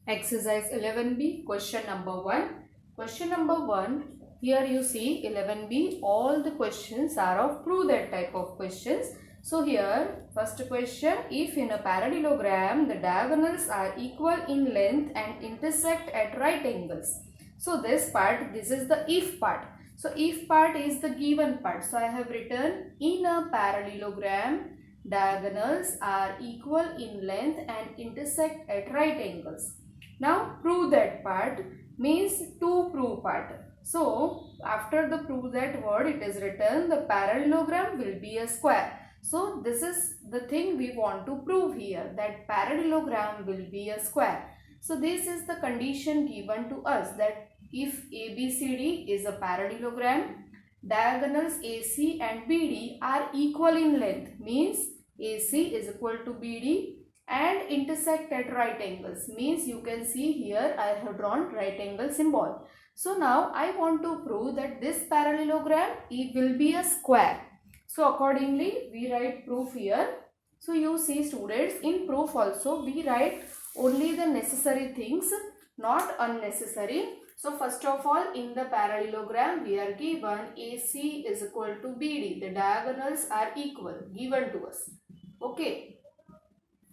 Exercise 11B, question number 1. Question number 1, here you see 11B, all the questions are of prove that type of questions. So here, first question, if in a parallelogram the diagonals are equal in length and intersect at right angles. So this part, this is the if part. So if part is the given part. So I have written in a parallelogram, diagonals are equal in length and intersect at right angles. Now prove that part means to prove part. So after the prove that word it is written the parallelogram will be a square. So this is the thing we want to prove here, that parallelogram will be a square. So this is the condition given to us, that if ABCD is a parallelogram, diagonals AC and BD are equal in length, means AC is equal to BD, and intersect at right angles, means you can see here I have drawn right angle symbol. So now I want to prove that this parallelogram it will be a square. So accordingly we write proof here. So you see students, in proof also we write only the necessary things, not unnecessary. So first of all, in the parallelogram we are given AC is equal to BD, the diagonals are equal, given to us. Okay.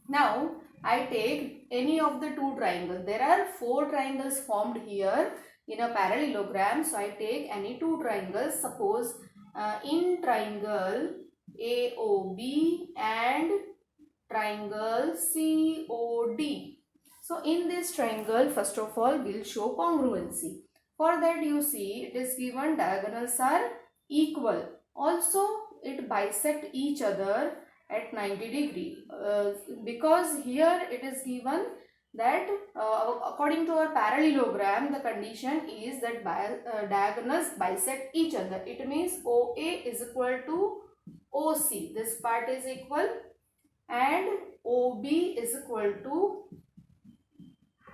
Now I take any of the two triangles. There are four triangles formed here in a parallelogram. So I take any two triangles. Suppose in triangle AOB and triangle COD. So in this triangle, first of all, we'll show congruency. For that you see it is given diagonals are equal. Also it bisect each other at 90 degree, because here it is given that according to our parallelogram the condition is that diagonals bisect each other. It means OA is equal to OC, this part is equal, and OB is equal to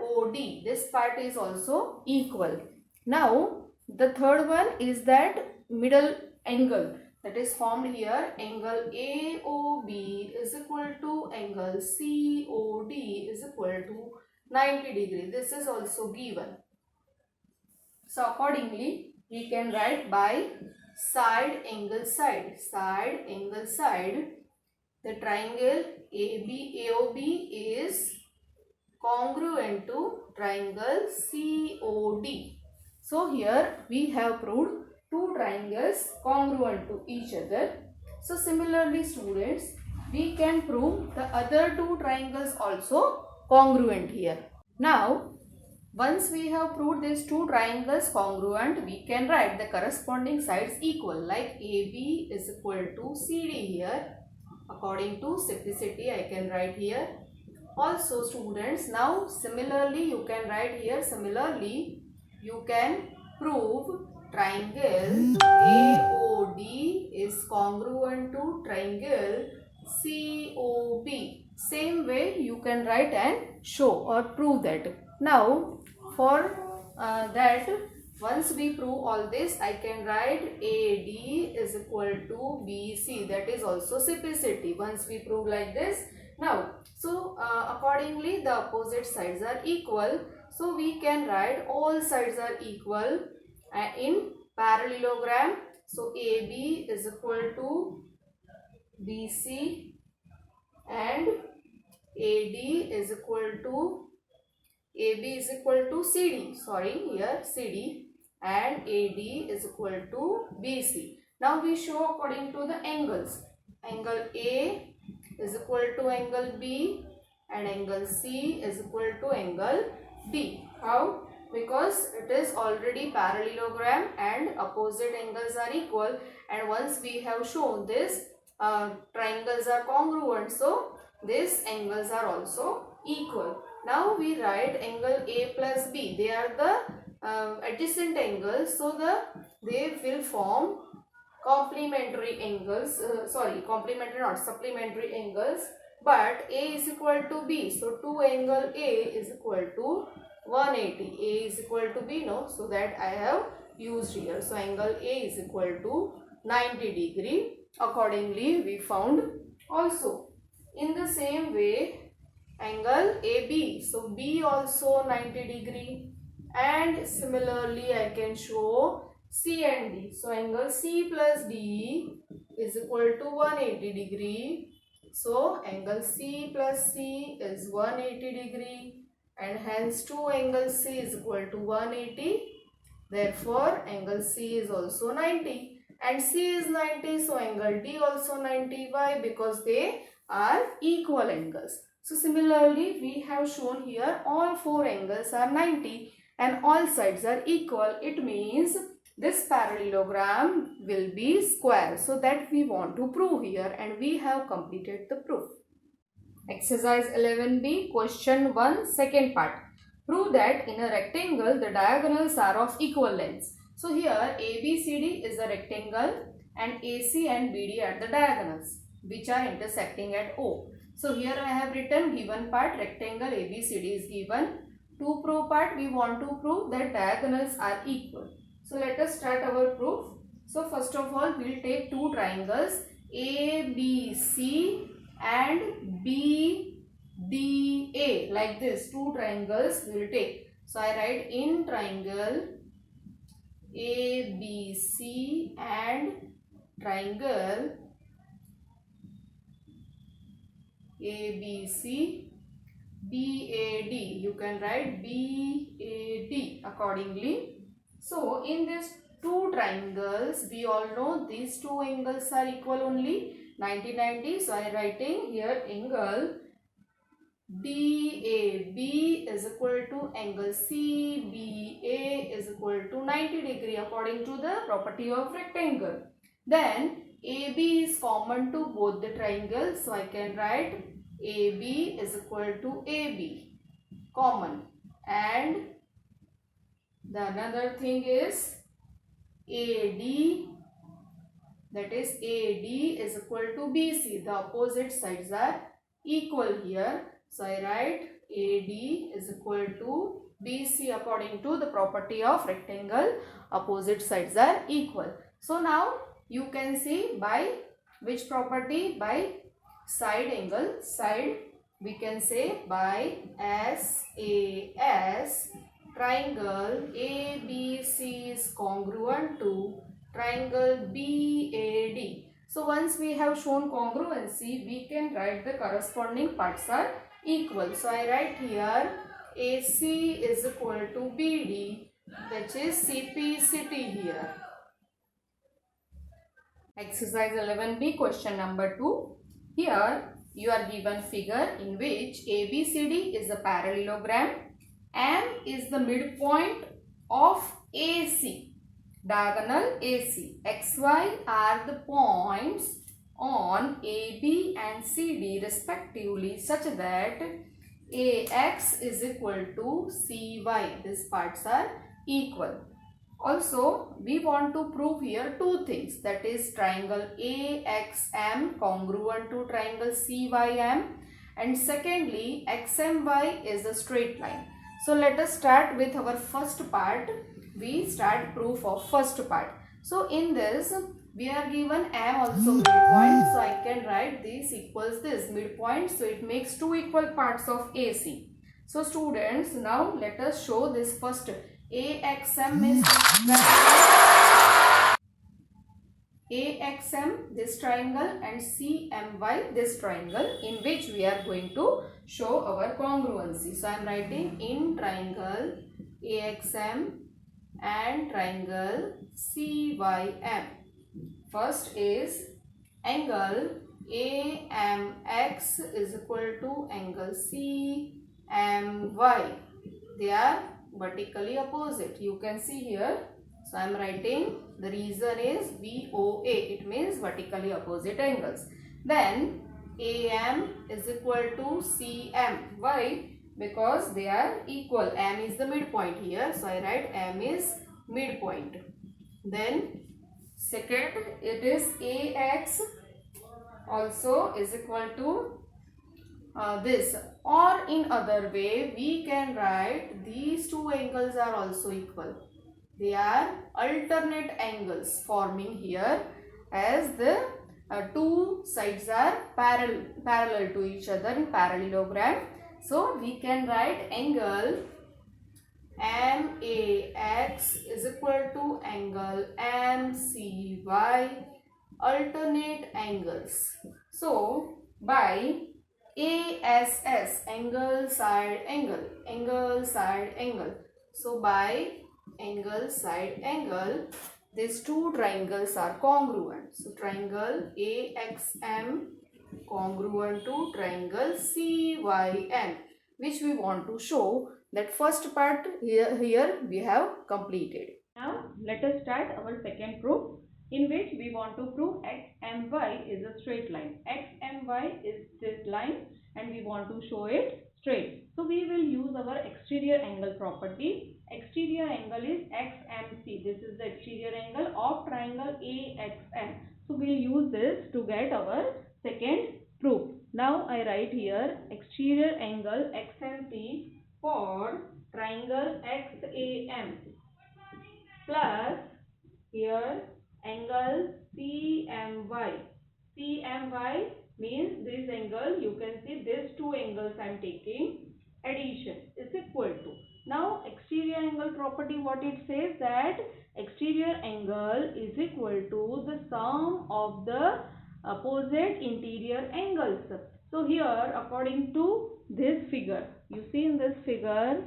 OD, this part is also equal. Now the third one is that middle angle that is formed here, angle AOB is equal to angle COD is equal to 90 degree. This is also given. So accordingly we can write by side angle side, side angle side, the triangle AOB is congruent to triangle COD. So here we have proved two triangles congruent to each other. So similarly students, we can prove the other two triangles also congruent here. Now once we have proved these two triangles congruent, we can write the corresponding sides equal, like AB is equal to CD here. According to simplicity I can write here. Also students, now similarly you can write here, similarly you can prove triangle AOD is congruent to triangle COB. Same way you can write and show or prove that. Now for that, once we prove all this, I can write AD is equal to BC. That is also simplicity. Once we prove like this, now so accordingly the opposite sides are equal. So we can write all sides are equal in parallelogram. So AB is equal to BC and AD is equal to AB is equal to CD. Sorry, here CD, and AD is equal to BC. Now we show according to the angles. Angle A is equal to angle B and angle C is equal to angle D. How? Because it is already parallelogram and opposite angles are equal, and once we have shown this triangles are congruent, so these angles are also equal. Now we write angle A plus B. They are the adjacent angles, so they will form complementary angles, complementary not supplementary angles, but A is equal to B, so 2 angle A is equal to 180. A is equal to B, no, so that I have used here. So angle A is equal to 90 degree. Accordingly we found. Also in the same way angle AB. So B also 90 degree. And similarly I can show C and D. So angle C plus D is equal to 180 degree. So angle C plus C is 180 degree, and hence 2 angle C is equal to 180. Therefore angle C is also 90, and C is 90, so angle D also 90. Why? Because they are equal angles. So similarly we have shown here all 4 angles are 90 and all sides are equal. It means this parallelogram will be square. So that we want to prove here, and we have completed the proof. Exercise 11b, question 1, second part. Prove that in a rectangle the diagonals are of equal lengths. So here ABCD is a rectangle and AC and BD are the diagonals which are intersecting at O. So here I have written given part rectangle ABCD is given. To prove part, we want to prove that diagonals are equal. So let us start our proof. So first of all, we will take two triangles ABC and BDA, like this. Two triangles we will take. So I write in triangle ABC and triangle ABC BAD. You can write BAD accordingly. So in these two triangles, we all know these two angles are equal only 90-90. So I am writing here angle DAB is equal to angle CBA is equal to 90 degree according to the property of rectangle. Then AB is common to both the triangles. So I can write AB is equal to AB, common. And the another thing is AD, that is AD is equal to BC. The opposite sides are equal here. So I write AD is equal to BC according to the property of rectangle. Opposite sides are equal. So now you can see by which property? By side angle. Side we can say by SAS triangle ABC is congruent to triangle BAD. So once we have shown congruency, we can write the corresponding parts are equal. So I write here AC is equal to BD, that is CPCT here. Exercise 11b, question number 2. Here you are given figure in which ABCD is a parallelogram. M is the midpoint of AC, diagonal AC. XY are the points on AB and CD respectively such that AX is equal to CY. These parts are equal. Also, we want to prove here two things, that is triangle AXM congruent to triangle CYM, and secondly XMY is a straight line. So let us start with our first part. We start proof of first part. So in this we are given M also midpoint. So I can write this equals this midpoint. So it makes two equal parts of AC. So students, now let us show this first. AXM is AXM, this triangle, and CMY, this triangle, in which we are going to show our congruency. So I am writing in triangle AXM and triangle CYM. First is angle AMX is equal to angle CMY. They are vertically opposite. You can see here. So I am writing, the reason is VOA. It means vertically opposite angles. Then AM is equal to CM. Why? Because they are equal. M is the midpoint here. So I write M is midpoint. Then second, it is AX also is equal to this, or in other way we can write these two angles are also equal. They are alternate angles forming here, as the two sides are parallel to each other in parallelogram. So we can write angle MAX is equal to angle MCY, alternate angles. So by ASS, angle side angle. So by angle side angle, these two triangles are congruent. So triangle AXM congruent to triangle CYM, which we want to show. That first part here we have completed. Now let us start our second proof, in which we want to prove x and y is a straight line. X and y is this line and we want to show it straight. So we will use our exterior angle property. Exterior angle is XMC. This is the exterior angle of triangle AXM. So we will use this to get our second proof. Now I write here exterior angle XMC for triangle XAM plus here angle CMY. CMY means this angle, you can see these two angles I am taking, addition is equal to. Now exterior angle property, what it says, that exterior angle is equal to the sum of the opposite interior angles. So here according to this figure, you see in this figure,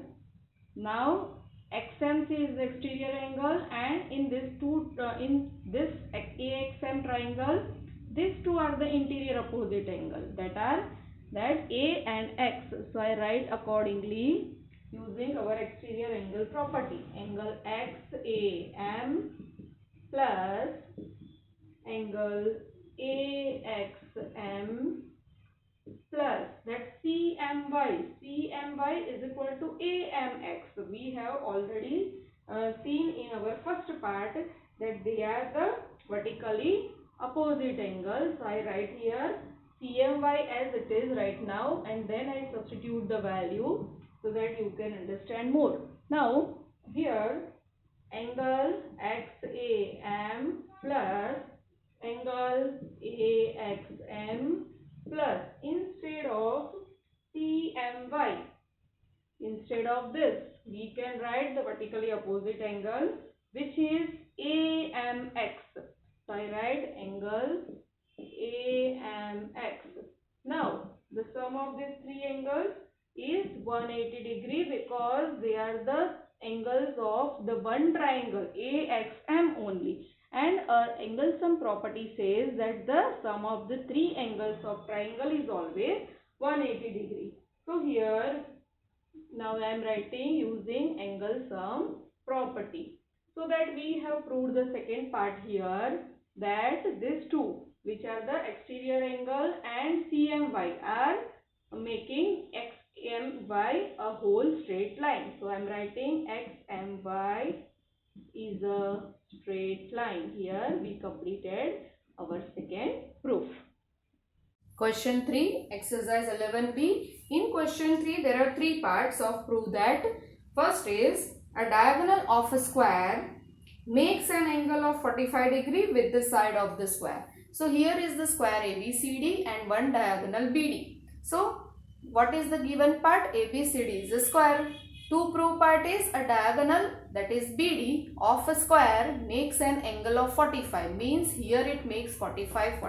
now XMC is the exterior angle, and in this AXM triangle, these two are the interior opposite angle, that A and X. So I write accordingly using our exterior angle property. Angle XAM plus angle AXM plus that CMY. CMY is equal to AMX. We have already seen in our first part that they are the vertically opposite angles. So I write here CMY as it is right now, and then I substitute the value so that you can understand more. Now here angle XAM plus angle AXM plus, instead of CMY, instead of this we can write the vertically opposite angle, which is AMX. So I write angle AMX. Now the sum of these three angles is 180 degree, because they are the angles of the one triangle AXM only. And our angle sum property says that the sum of the three angles of triangle is always 180 degree. So here now I am writing using angle sum property. So that we have proved the second part here, that these two, which are the exterior angle and CMY, are making XMY a whole straight line. So I am writing XMY is a straight line. Here we completed our second proof. Question 3, exercise 11b. In question 3, there are three parts of proof that. First is, a diagonal of a square makes an angle of 45 degree with the side of the square. So here is the square ABCD and one diagonal BD. So what is the given part? ABCD is a square. To prove part is, a diagonal, that is BD, of a square makes an angle of 45. Means here it makes 45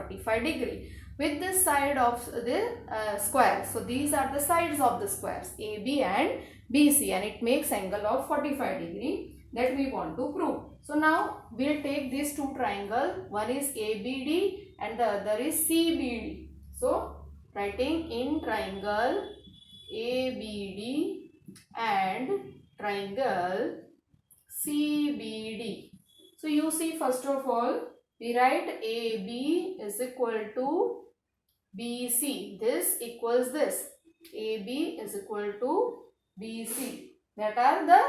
degree with the side of the square. So these are the sides of the squares AB and BC, and it makes angle of 45 degree, that we want to prove. So now we will take these two triangles. One is ABD and the other is CBD. So writing in triangle ABD and triangle CBD. So you see, first of all we write AB is equal to BC. This equals this. AB is equal to BC. That are the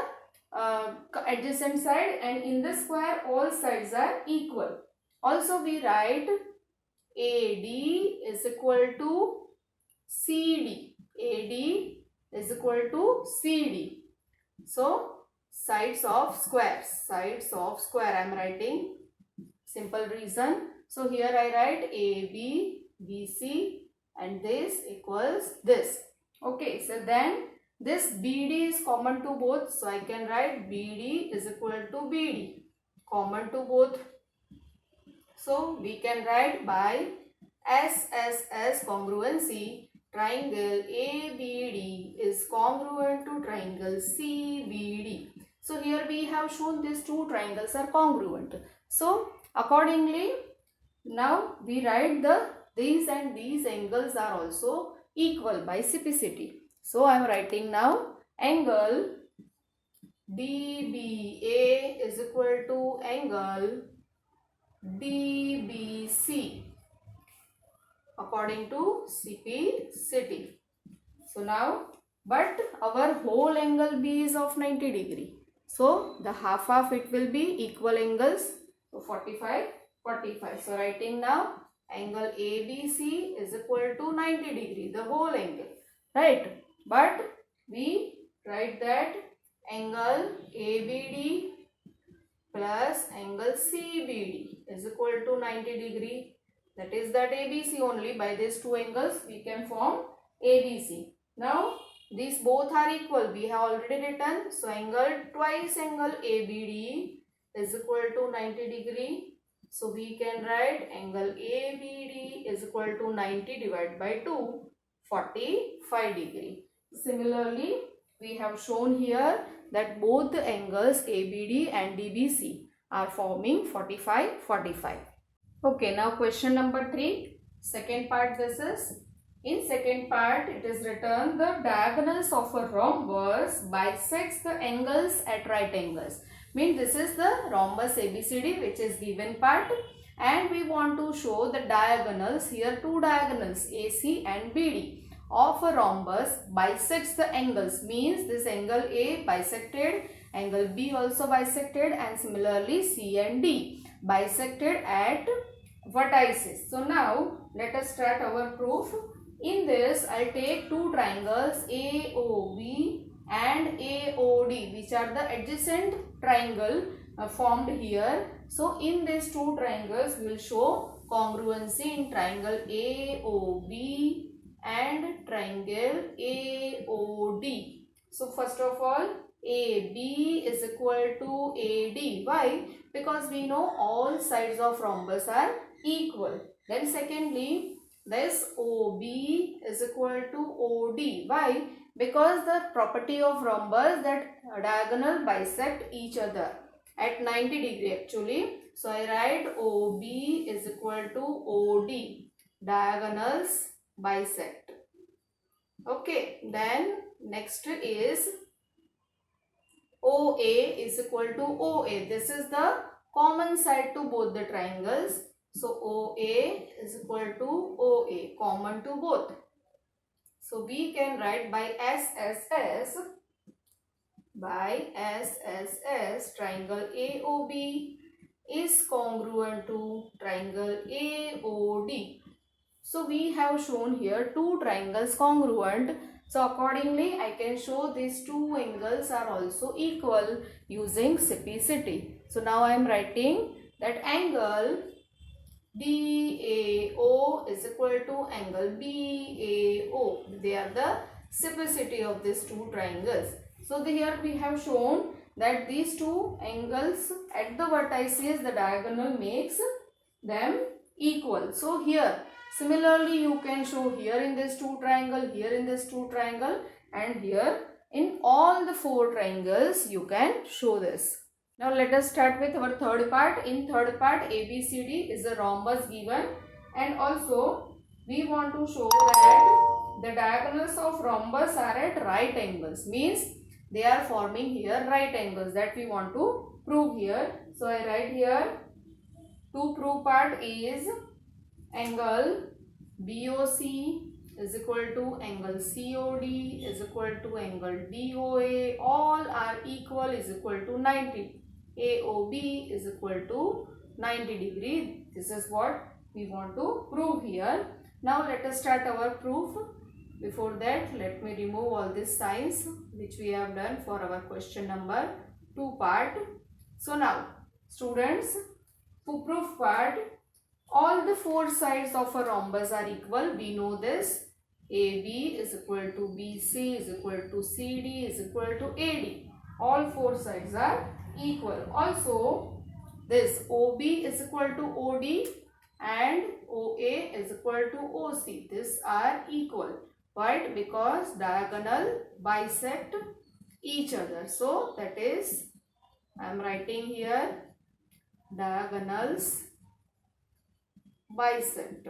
adjacent side, and in the square all sides are equal. Also we write AD is equal to CD. AD is equal to CD. So sides of squares. Sides of square I am writing. Simple reason. So here I write AB, BC, and this equals this. Okay, so then this BD is common to both. So I can write BD is equal to BD. Common to both. So we can write by SSS congruency, triangle ABD is congruent to triangle CBD. So here we have shown these two triangles are congruent. So accordingly, now we write these and these angles are also equal by CPCT. So I am writing now angle DBA is equal to angle DBC according to CPCT. So now, but our whole angle B is of 90 degree. So the half of it will be equal angles. So 45, 45. So writing now angle ABC is equal to 90 degree, the whole angle. Right. But we write that angle ABD plus angle CBD is equal to 90 degree. That is that ABC only. By these two angles we can form ABC. Now these both are equal. We have already written. So angle twice angle ABD is equal to 90 degree. So we can write angle ABD is equal to 90 divided by 2, 45 degree. Similarly, we have shown here that both the angles ABD and DBC are forming 45, 45. Okay, now question number 3. Second part this is. In second part, it is written the diagonals of a rhombus bisects the angles at right angles. Means this is the rhombus ABCD which is given part, and we want to show the diagonals, here two diagonals AC and BD of a rhombus bisects the angles. Means this angle A bisected, angle B also bisected, and similarly C and D bisected at vertices. So now let us start our proof. In this, I'll take two triangles AOB and AOD, which are the adjacent triangle formed here. So in these two triangles, we will show congruency in triangle AOB and triangle AOD. So first of all, AB is equal to AD. Why? Because we know all sides of rhombus are equal. Then secondly, this OB is equal to OD. Why? Because the property of rhombus that diagonal bisect each other at 90 degree actually. So I write OB is equal to OD. Diagonals bisect. Okay. Then next is OA is equal to OA. This is the common side to both the triangles. So OA is equal to OA, common to both. So we can write by SSS triangle AOB is congruent to triangle AOD. So we have shown here two triangles congruent. So accordingly, I can show these two angles are also equal using CPCT. So now I am writing that angle DAO is equal to angle BAO. They are the CPCT of these two triangles. So here we have shown that these two angles at the vertices, the diagonal makes them equal. So here similarly you can show here in this two triangle, here in this two triangle, and here in all the four triangles you can show this. Now let us start with our third part. In third part, ABCD is a rhombus given, and also we want to show that the diagonals of rhombus are at right angles. Means they are forming here right angles, that we want to prove here. So I write here to prove part is angle BOC is equal to angle COD is equal to angle DOA. All are equal is equal to 90. AOB is equal to 90 degree. This is what we want to prove here. Now let us start our proof. Before that, let me remove all these signs which we have done for our question number 2 part. So now students, to prove part, all the four sides of a rhombus are equal. We know this. AB is equal to BC is equal to CD is equal to AD. All four sides are equal. Also, this OB is equal to OD and OA is equal to OC. These are equal. But because diagonal bisect each other. So, that is, I am writing here, diagonals bisect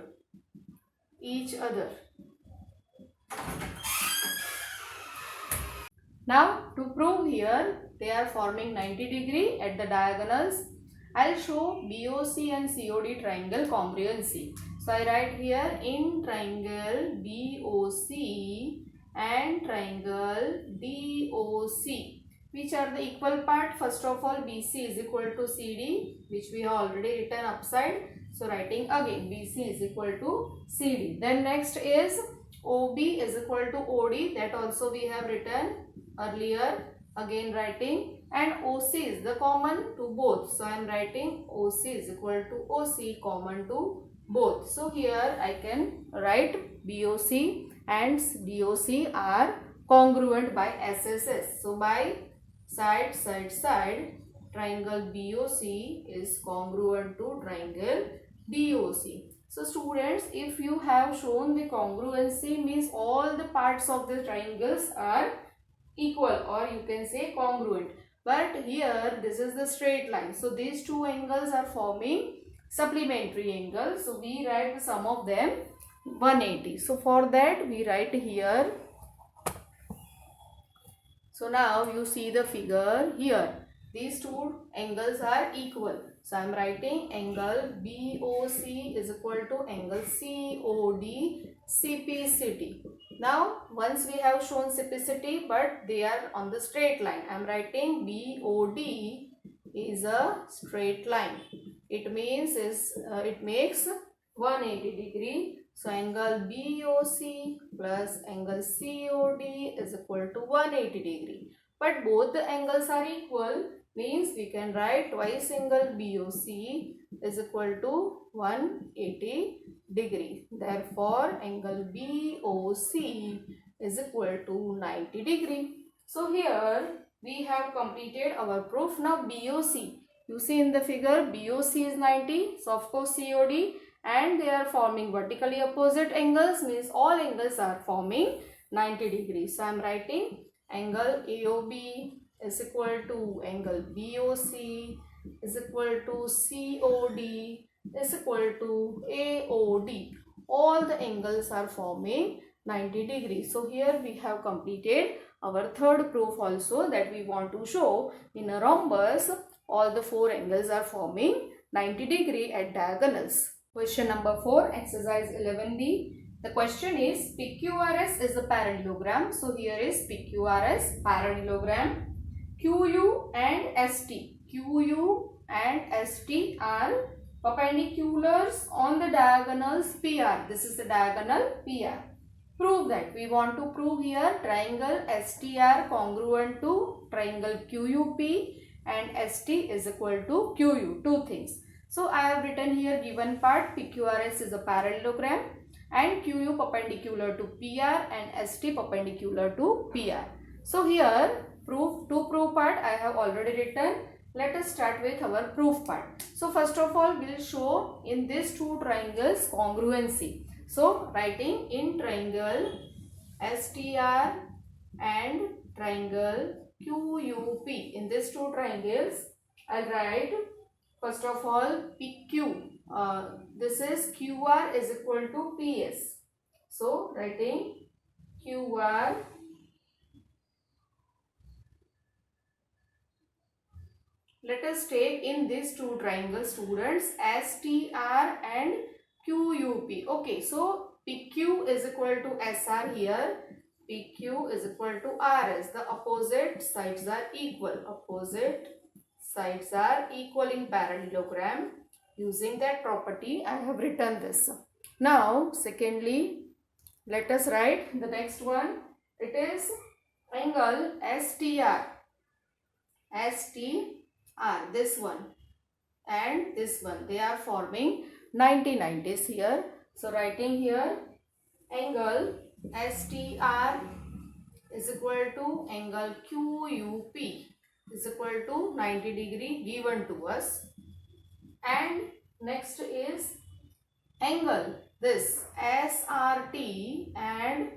each other. Now to prove here they are forming 90 degree at the diagonals, I'll show BOC and COD triangle congruency. So I write here in triangle BOC and triangle DOC. Which are the equal part? First of all, BC is equal to CD, which we have already written upside. So writing again, BC is equal to CD. Then next is OB is equal to OD, that also we have written earlier, again writing, and OC is the common to both. So I am writing OC is equal to OC common to both. So here I can write BOC and DOC are congruent by SSS. So by side, triangle BOC is congruent to triangle DOC. So students, if you have shown the congruency, means all the parts of the triangles are equal, or you can say congruent. But here this is the straight line. So these two angles are forming supplementary angles. So we write the sum of them 180. So for that we write here. So now you see the figure here. These two angles are equal. So I am writing angle BOC is equal to angle COD CPCT. Now once we have shown CPCT, but they are on the straight line. I am writing BOD is a straight line. It means it makes 180 degree. So angle BOC plus angle COD is equal to 180 degree. But both the angles are equal, means we can write twice angle BOC is equal to 180 degree. Therefore, angle BOC is equal to 90 degree. So here we have completed our proof. Now BOC, you see in the figure BOC is 90. So of course COD, and they are forming vertically opposite angles, means all angles are forming 90 degrees. So I am writing angle AOB is equal to angle BOC is equal to COD is equal to AOD. All the angles are forming 90 degrees. So here we have completed our third proof also, that we want to show in a rhombus all the four angles are forming 90 degree at diagonals. Question number 4, exercise 11B. The question is PQRS is a parallelogram. So here is PQRS parallelogram. QU and ST. QU and ST are perpendiculars on the diagonals PR. This is the diagonal PR. Prove that. We want to prove here triangle STR congruent to triangle QUP and ST is equal to QU. Two things. So I have written here given part PQRS is a parallelogram and QU perpendicular to PR and ST perpendicular to PR. So here proof part I have already written. Let us start with our proof part. So first of all we will show in these two triangles congruency. So writing in triangle STR and triangle QUP. In these two triangles I'll write first of all PQ. This is QR is equal to PS. So writing QR let us take in these two triangles students STR and QUP. Okay, so PQ is equal to SR here. PQ is equal to RS. The opposite sides are equal. Opposite sides are equal in parallelogram. Using that property, I have written this. Now, secondly, let us write the next one. It is angle STR. STR, this one and this one. They are forming 90 90s here. So, writing here angle STR is equal to angle QUP is equal to 90 degree given to us. And next is angle, this SRT and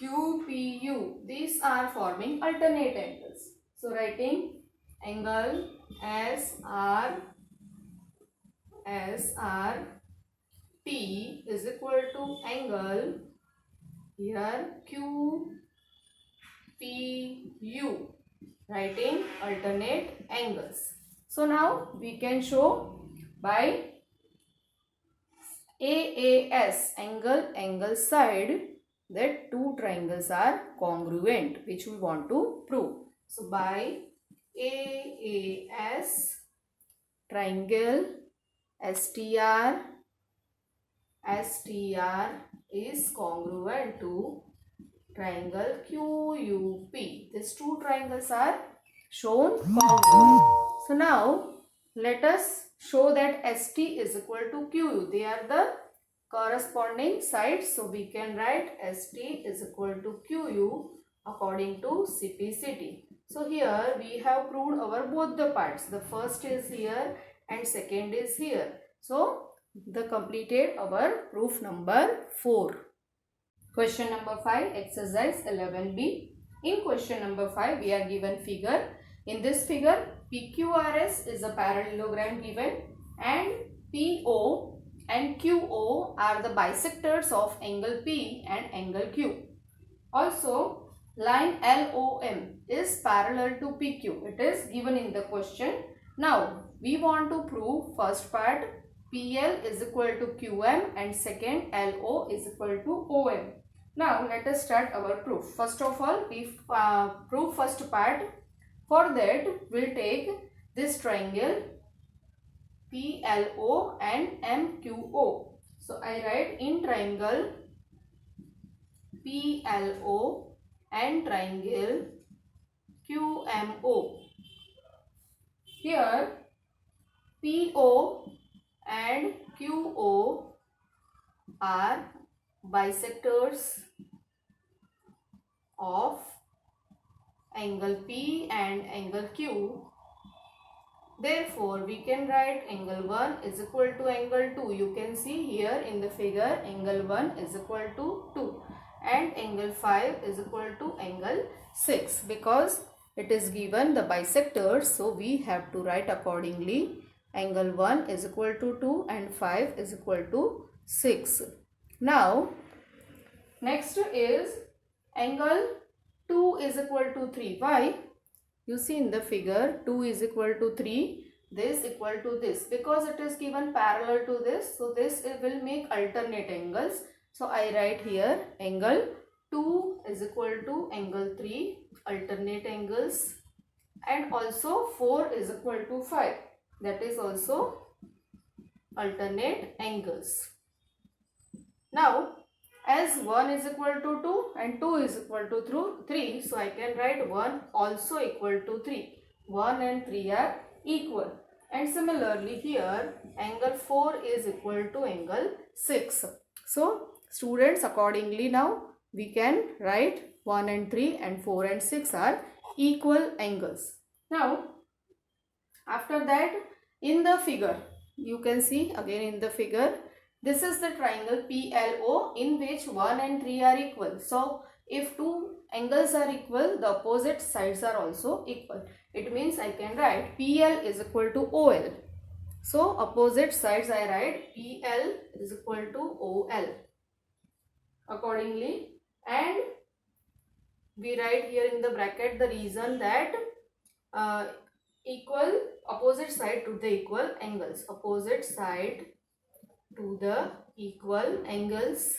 QPU, these are forming alternate angles. So writing angle SRT is equal to angle here QPU, writing alternate angles. So now we can show by AAS, angle side, that two triangles are congruent, which we want to prove. So by AAS, triangle STR is congruent to triangle QUP. These two triangles are shown congruent. So now let us show that ST is equal to QU. They are the corresponding sides. So we can write ST is equal to QU according to CPCT. So here we have proved our both the parts. The first is here and second is here. So the completed our proof number 4. Question number 5, exercise 11B. In question number 5, we are given figure. In this figure, PQRS is a parallelogram given and PO and QO are the bisectors of angle P and angle Q. Also, line LOM is parallel to PQ. It is given in the question. Now, we want to prove first part PL is equal to QM and second LO is equal to OM. Now, let us start our proof. First of all, we prove first part. For that, we'll take this triangle PLO and MQO. So, I write in triangle PLO and triangle QMO. Here, PO and QO are bisectors of angle P and angle Q. Therefore, we can write angle 1 is equal to angle 2. You can see here in the figure angle 1 is equal to 2 and angle 5 is equal to angle 6 because it is given the bisectors. So, we have to write accordingly. Angle 1 is equal to 2 and 5 is equal to 6. Now, next is angle 2 is equal to 3. Why? You see in the figure 2 is equal to 3, this equal to this, because it is given parallel to this. So, this will make alternate angles. So, I write here angle 2 is equal to angle 3, alternate angles, and also 4 is equal to 5. That is also alternate angles. Now, as 1 is equal to 2 and 2 is equal to 3, so I can write 1 also equal to 3. 1 and 3 are equal. And similarly here, angle 4 is equal to angle 6. So, students, accordingly now we can write 1 and 3 and 4 and 6 are equal angles. Now, after that, in the figure, you can see again in the figure, this is the triangle PLO in which 1 and 3 are equal. So, if two angles are equal, the opposite sides are also equal. It means I can write PL is equal to OL. So, opposite sides I write PL is equal to OL accordingly. And we write here in the bracket the reason that equal opposite side to the equal angles. Opposite side to the equal angles.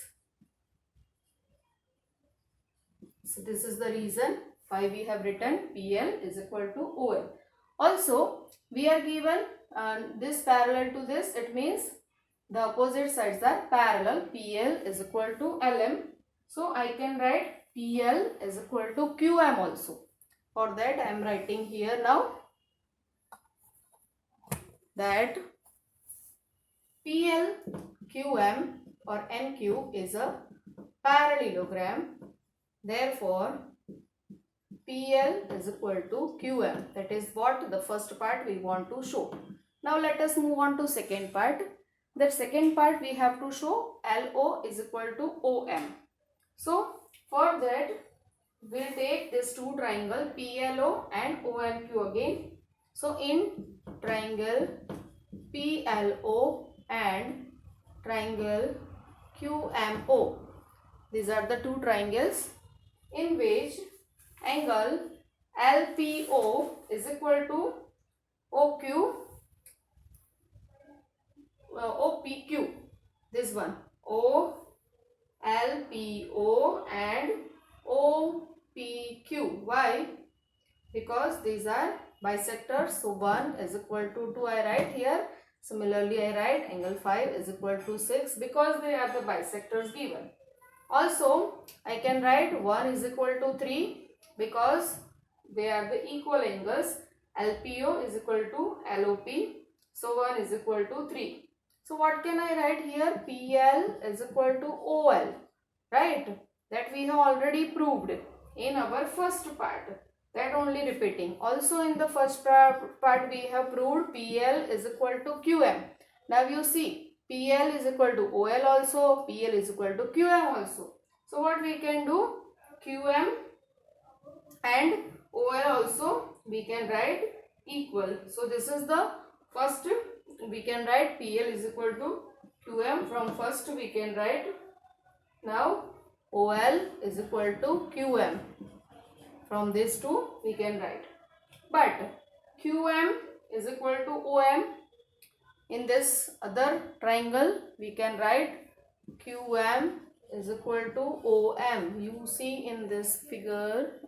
So, this is the reason why we have written PL is equal to OL. Also, we are given this parallel to this. It means the opposite sides are parallel. PL is equal to LM. So, I can write PL is equal to QM also. For that, I am writing here now that PL, QM or MQ is a parallelogram. Therefore, PL is equal to QM. That is what the first part we want to show. Now let us move on to second part. The second part we have to show LO is equal to OM. So for that we'll take this two triangle PLO and OMQ again. So in triangle PLO and triangle QMO, these are the two triangles in which angle LPO is equal to OPQ. This one OLPO and OPQ. Why? Because these are bisectors. So 1 is equal to 2 I write here. Similarly I write angle 5 is equal to 6 because they are the bisectors given. Also I can write 1 is equal to 3 because they are the equal angles. LPO is equal to LOP. So 1 is equal to 3. So what can I write here? PL is equal to OL. Right? That we have already proved in our first part. That only repeating. Also in the first part we have proved PL is equal to QM. Now you see PL is equal to OL also. PL is equal to QM also. So what we can do? QM and OL also we can write equal. So this is the first. We can write PL is equal to QM. From first we can write now OL is equal to QM. From these two we can write. But QM is equal to OM. In this other triangle we can write QM is equal to OM. You see in this figure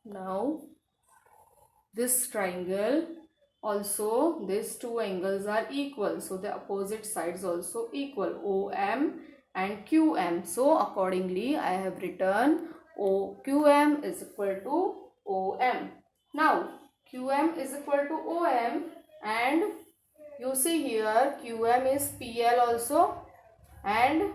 now this triangle also these two angles are equal. So the opposite sides also equal, OM and QM. So accordingly I have written QM is equal to OM. Now QM is equal to OM and you see here QM is PL also and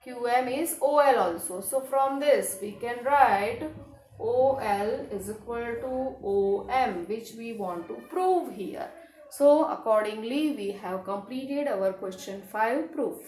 QM is OL also. So from this we can write OL is equal to OM, which we want to prove here. So accordingly we have completed our question 5 proof.